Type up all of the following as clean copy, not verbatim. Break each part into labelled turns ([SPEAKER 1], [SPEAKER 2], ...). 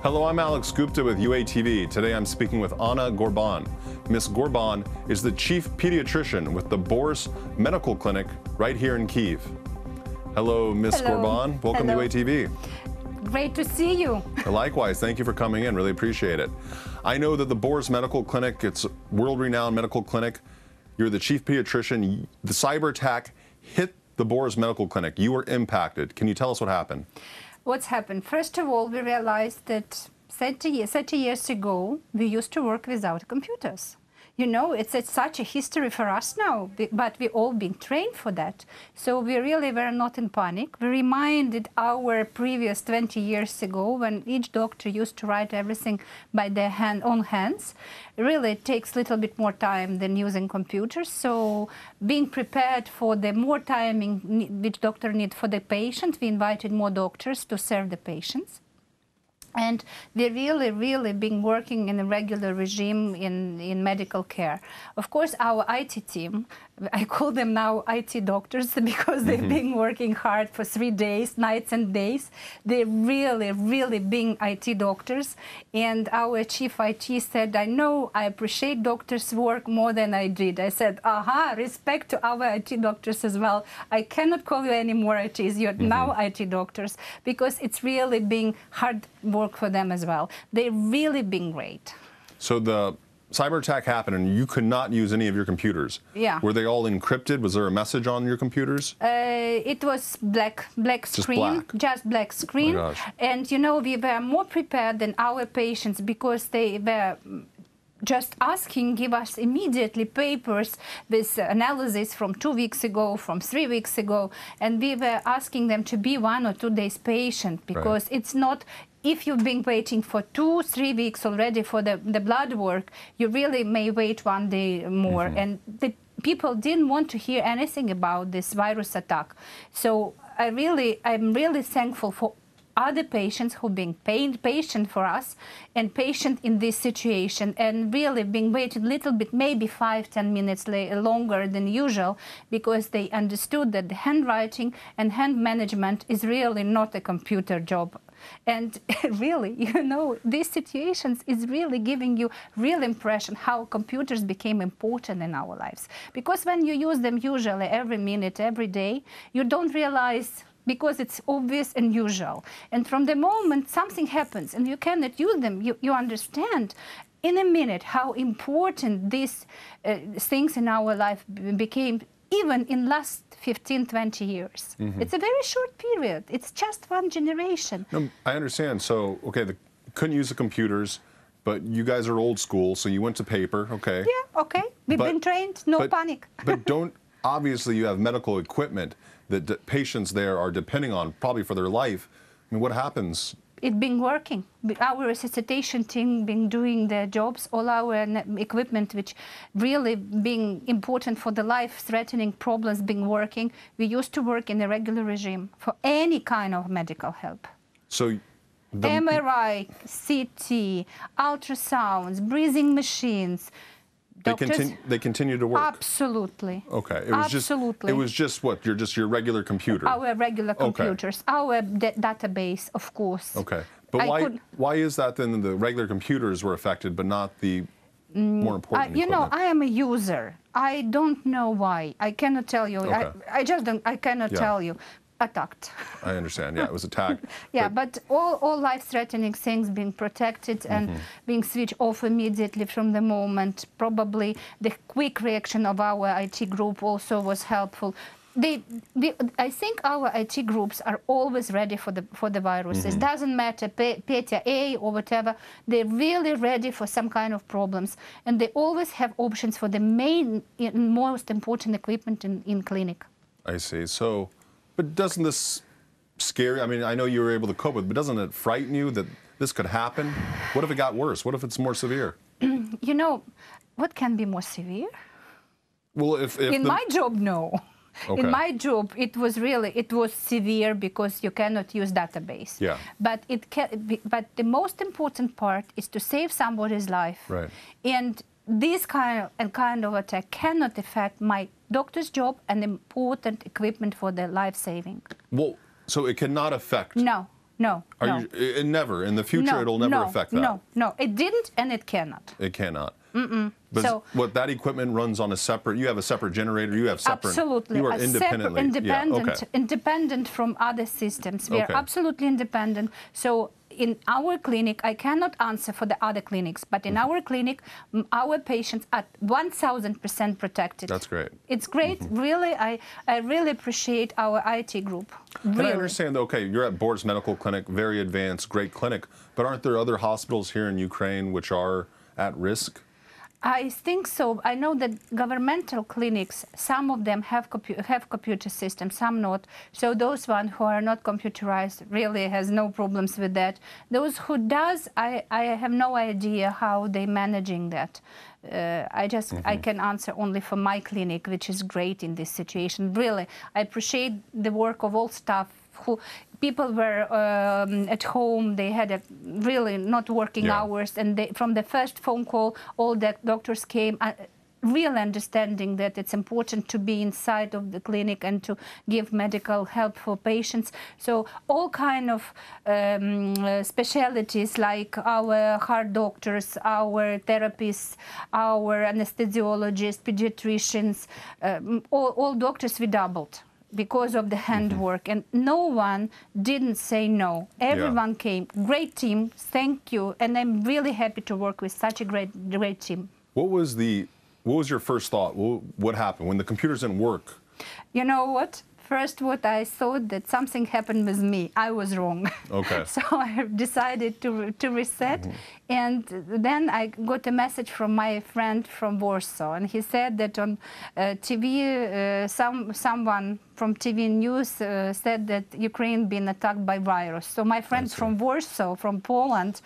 [SPEAKER 1] Hello, I'm Alex Gupta with UATV. Today I'm speaking with Anna Horban. Ms. Horban is the Chief Pediatrician with the Borys Medical Clinic right here in Kyiv. Hello, Ms. Horban. Welcome
[SPEAKER 2] Hello.
[SPEAKER 1] to UATV.
[SPEAKER 2] Great to see you.
[SPEAKER 1] Likewise, thank you for coming in. Really appreciate it. I know that the Borys Medical Clinic, it's a world-renowned medical clinic. You're the Chief Pediatrician. The cyber attack hit the Borys Medical Clinic. You were impacted. Can you tell us what happened?
[SPEAKER 2] What's happened? First of all, we realized that 30 years ago, we used to work without computers. You know, it's such a history for us now, but we all been trained for that. So we really were not in panic. We reminded our previous 20 years ago when each doctor used to write everything by their own hands. Really, it takes a little bit more time than using computers. So being prepared for the more timing which doctor need for the patient, we invited more doctors to serve the patients. And we really been working in a regular regime in medical care. Of course, our IT team, I call them now IT doctors because they've been working hard for 3 days, nights and days. They're really being IT doctors. And our chief IT said, I know, I appreciate doctors' work more than I did. I said, aha, respect to our IT doctors as well. I cannot call you any more ITs. You're now IT doctors because it's really being hard work for them as well. They've really been great.
[SPEAKER 1] So the cyber attack happened and you could not use any of your computers.
[SPEAKER 2] Yeah.
[SPEAKER 1] Were they all encrypted? Was there a message on your computers?
[SPEAKER 2] It was black screen, just black screen.
[SPEAKER 1] Oh my gosh.
[SPEAKER 2] And you know, we were more prepared than our patients because they were just asking, give us immediately papers with analysis from 2 weeks ago, from 3 weeks ago, and we were asking them to be 1 or 2 days patient because it's not. If you've been waiting for 2-3 weeks already for the blood work, you really may wait 1 day more. And the people didn't want to hear anything about this virus attack. So I'm really thankful for other patients who've been patient for us and patient in this situation and really been waiting a little bit, maybe 5-10 minutes longer than usual, because they understood that the handwriting and hand management is really not a computer job. And really, you know, these situations is really giving you real impression how computers became important in our lives. Because when you use them usually every minute, every day, you don't realize because it's obvious and usual. And from the moment something happens and you cannot use them, you understand in a minute how important these things in our life became even in last 15-20 years. It's a very short period. It's just one generation.
[SPEAKER 1] No, I understand. So, okay, couldn't use the computers, but you guys are old school, so you went to paper, okay.
[SPEAKER 2] Yeah, okay. We've been trained, no panic.
[SPEAKER 1] But obviously you have medical equipment that patients there are depending on probably for their life. I mean, what happens?
[SPEAKER 2] It's been working. Our resuscitation team been doing their jobs. All our equipment, which really being important for the life-threatening problems, been working. We used to work in a regular regime for any kind of medical help.
[SPEAKER 1] So
[SPEAKER 2] MRI, CT, ultrasounds, breathing machines.
[SPEAKER 1] They continue to work?
[SPEAKER 2] Absolutely.
[SPEAKER 1] Okay.
[SPEAKER 2] Absolutely.
[SPEAKER 1] It was just what? Your regular computer?
[SPEAKER 2] Our regular computers. Okay. Our database, of course.
[SPEAKER 1] Okay. But why is that then the regular computers were affected but not the more important
[SPEAKER 2] you know, I am a user. I don't know why. I cannot tell you.
[SPEAKER 1] Okay.
[SPEAKER 2] I just don't. I cannot tell you. Attacked.
[SPEAKER 1] I understand. Yeah, it was attacked.
[SPEAKER 2] Yeah, but all life-threatening things being protected and being switched off immediately from the moment. Probably the quick reaction of our IT group also was helpful. I think our IT groups are always ready for the viruses. Doesn't matter, PETA A or whatever. They're really ready for some kind of problems, and they always have options for the main, most important equipment in clinic.
[SPEAKER 1] I see. So. But doesn't this scare you? I mean, I know you were able to cope with it, but doesn't it frighten you that this could happen? What if it got worse? What if it's more severe?
[SPEAKER 2] You know, what can be more severe?
[SPEAKER 1] Well, if
[SPEAKER 2] in my job, no.
[SPEAKER 1] Okay.
[SPEAKER 2] In my job, it was severe because you cannot use database.
[SPEAKER 1] Yeah.
[SPEAKER 2] But but the most important part is to save somebody's life.
[SPEAKER 1] Right.
[SPEAKER 2] And this kind of attack cannot affect my doctor's job and important equipment for the life saving.
[SPEAKER 1] Well, so it cannot affect.
[SPEAKER 2] No. no, no.
[SPEAKER 1] It never, in the future, it'll never affect that?
[SPEAKER 2] No, it didn't and it cannot.
[SPEAKER 1] It cannot. But
[SPEAKER 2] So,
[SPEAKER 1] what, that equipment runs on a separate, you have a separate generator, you have separate,
[SPEAKER 2] absolutely.
[SPEAKER 1] you are independently.
[SPEAKER 2] Independent from other systems. We are
[SPEAKER 1] Okay.
[SPEAKER 2] absolutely independent. So in our clinic, I cannot answer for the other clinics, but in our clinic, our patients are 1,000% protected.
[SPEAKER 1] That's great.
[SPEAKER 2] It's great. Really, I really appreciate our IT group.
[SPEAKER 1] And
[SPEAKER 2] Really.
[SPEAKER 1] I understand, okay, you're at Borys Medical Clinic, very advanced, great clinic, but aren't there other hospitals here in Ukraine which are at risk?
[SPEAKER 2] I think so. I know that governmental clinics, some of them have computer systems, some not. So those ones who are not computerized really has no problems with that. Those who does, I have no idea how they're managing that. I can answer only for my clinic, which is great in this situation. Really, I appreciate the work of all staff. People were at home, they had really not working hours, and from the first phone call, all the doctors came, real understanding that it's important to be inside of the clinic and to give medical help for patients. So all kind of specialties like our heart doctors, our therapists, our anesthesiologists, pediatricians, all doctors we doubled because of the handwork, and no one didn't say no. Everyone came. Great team. Thank you, and I'm really happy to work with such a great team.
[SPEAKER 1] What was your first thought? What happened when the computers didn't work?
[SPEAKER 2] You know what? First, what I thought that something happened with me. I was wrong.
[SPEAKER 1] Okay.
[SPEAKER 2] So I decided to reset, and then I got a message from my friend from Warsaw, and he said that on TV, someone from TV news said that Ukraine been attacked by virus. So my friend from Warsaw, from Poland,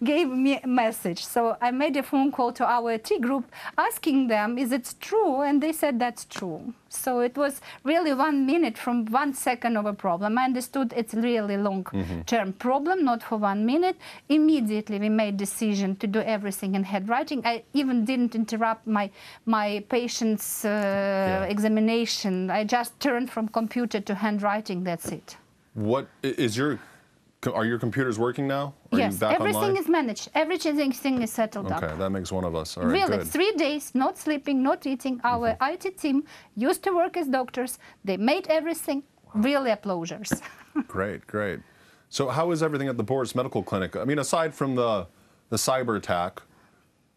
[SPEAKER 2] gave me a message. So I made a phone call to our IT group asking them, is it true? And they said that's true. So it was really 1 minute from 1 second of a problem. I understood it's really long-term problem, not for 1 minute. Immediately we made decision to do everything in handwriting. I even didn't interrupt my patient's examination. I just turned from computer to handwriting. That's it.
[SPEAKER 1] What is are your computers working now? Are
[SPEAKER 2] yes,
[SPEAKER 1] you back
[SPEAKER 2] everything
[SPEAKER 1] online?
[SPEAKER 2] is managed. Everything is settled up.
[SPEAKER 1] Okay, that makes one of us. All right,
[SPEAKER 2] really,
[SPEAKER 1] good.
[SPEAKER 2] 3 days, not sleeping, not eating. Our IT team used to work as doctors. They made everything. Really applause.
[SPEAKER 1] Great, great. So how is everything at the Borys Medical Clinic? I mean, aside from the cyber attack,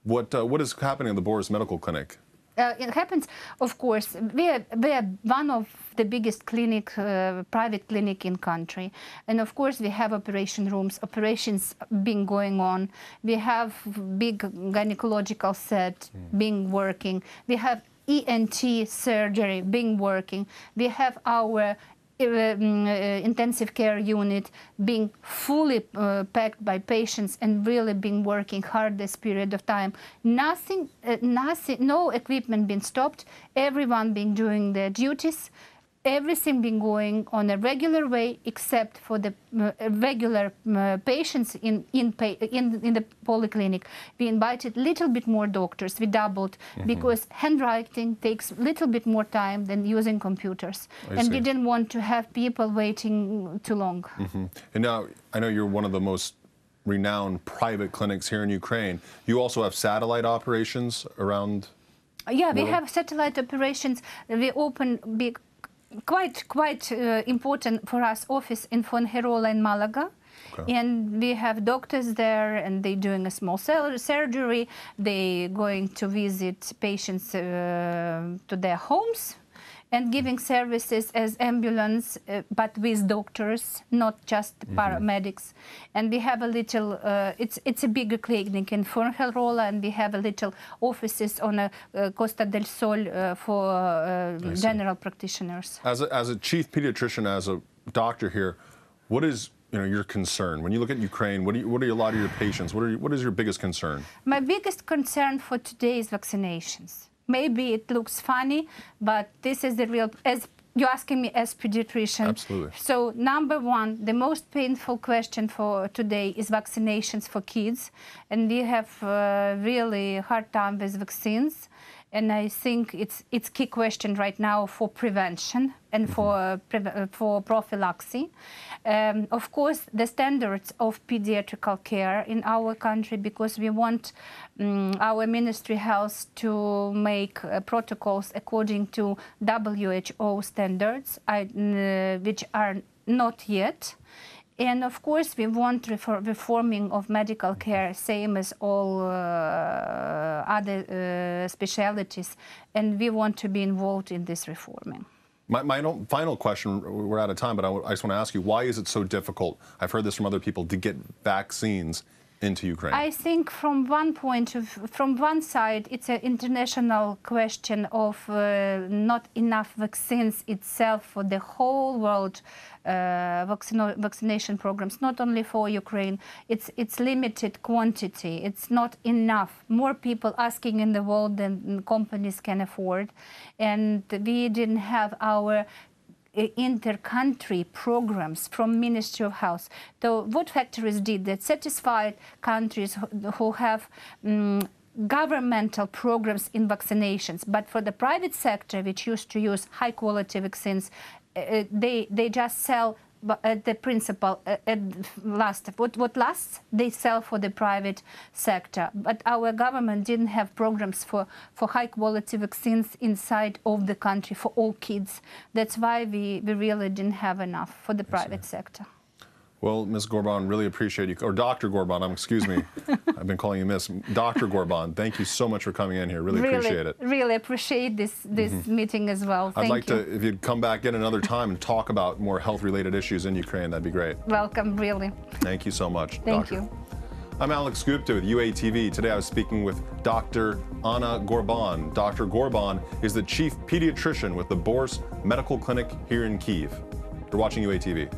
[SPEAKER 1] what is happening at the Borys Medical Clinic?
[SPEAKER 2] It happens, of course. We are one of the biggest private clinic in country, and of course we have operation rooms. Operations been going on. We have big gynecological set being working. We have ENT surgery being working. We have our intensive care unit being fully packed by patients and really been working hard this period of time. Nothing, no equipment been stopped. Everyone been doing their duties. Everything been going on a regular way, except for the regular patients in the polyclinic. We invited a little bit more doctors. We doubled because handwriting takes a little bit more time than using computers, and we didn't want to have people waiting too long.
[SPEAKER 1] And now I know you're one of the most renowned private clinics here in Ukraine. You also have satellite operations around.
[SPEAKER 2] Yeah, we have satellite operations. We open big. Quite important for us office in Fuengirola in Malaga. Okay. And we have doctors there, and they're doing a small surgery. They're going to visit patients to their homes and giving services as ambulance, but with doctors, not just paramedics. And we have a little, it's a bigger clinic in Fuengirola, and we have a little offices on Costa del Sol for general practitioners.
[SPEAKER 1] As a chief pediatrician, as a doctor here, what is your concern? When you look at Ukraine, what are a lot of your patients? What is your biggest concern?
[SPEAKER 2] My biggest concern for today is vaccinations. Maybe it looks funny, but this is the real, as you're asking me as pediatrician.
[SPEAKER 1] Absolutely.
[SPEAKER 2] So number one, the most painful question for today is vaccinations for kids. And we have really hard time with vaccines. And I think it's key question right now for prevention and for prophylaxis. Of course, the standards of pediatrical care in our country, because we want our Ministry of Health to make protocols according to WHO standards, which are not yet. And of course, we want reforming of medical care, same as all other specialties, and we want to be involved in this reforming.
[SPEAKER 1] My final question, we're out of time, but I just want to ask you, why is it so difficult, I've heard this from other people, to get vaccines into Ukraine?
[SPEAKER 2] I think from one side, it's an international question of not enough vaccines itself for the whole world. Vaccination programs, not only for Ukraine, it's limited quantity, it's not enough. More people asking in the world than companies can afford, and we didn't have our inter-country programs from Ministry of Health. So what factories did that? Satisfied countries who have governmental programs in vaccinations, but for the private sector, which used to use high-quality vaccines, they just sell at the principal at last. What lasts, they sell for the private sector. But our government didn't have programs for high-quality vaccines inside of the country for all kids. That's why we really didn't have enough for the private sector.
[SPEAKER 1] Well, Ms. Horban, really appreciate you, or Dr. Horban, excuse me. I've been calling you Miss. Dr. Horban, thank you so much for coming in here. Really appreciate it.
[SPEAKER 2] Really appreciate this meeting as well. Thank you.
[SPEAKER 1] I'd like to, if you'd come back in another time and talk about more health-related issues in Ukraine, that'd be great.
[SPEAKER 2] Welcome, really.
[SPEAKER 1] Thank you so much,
[SPEAKER 2] Thank
[SPEAKER 1] Doctor.
[SPEAKER 2] you.
[SPEAKER 1] I'm Alex Gupta with UATV. Today I was speaking with Dr. Anna Horban. Dr. Horban is the Chief Pediatrician with the Borys Medical Clinic here in Kyiv. You're watching UATV.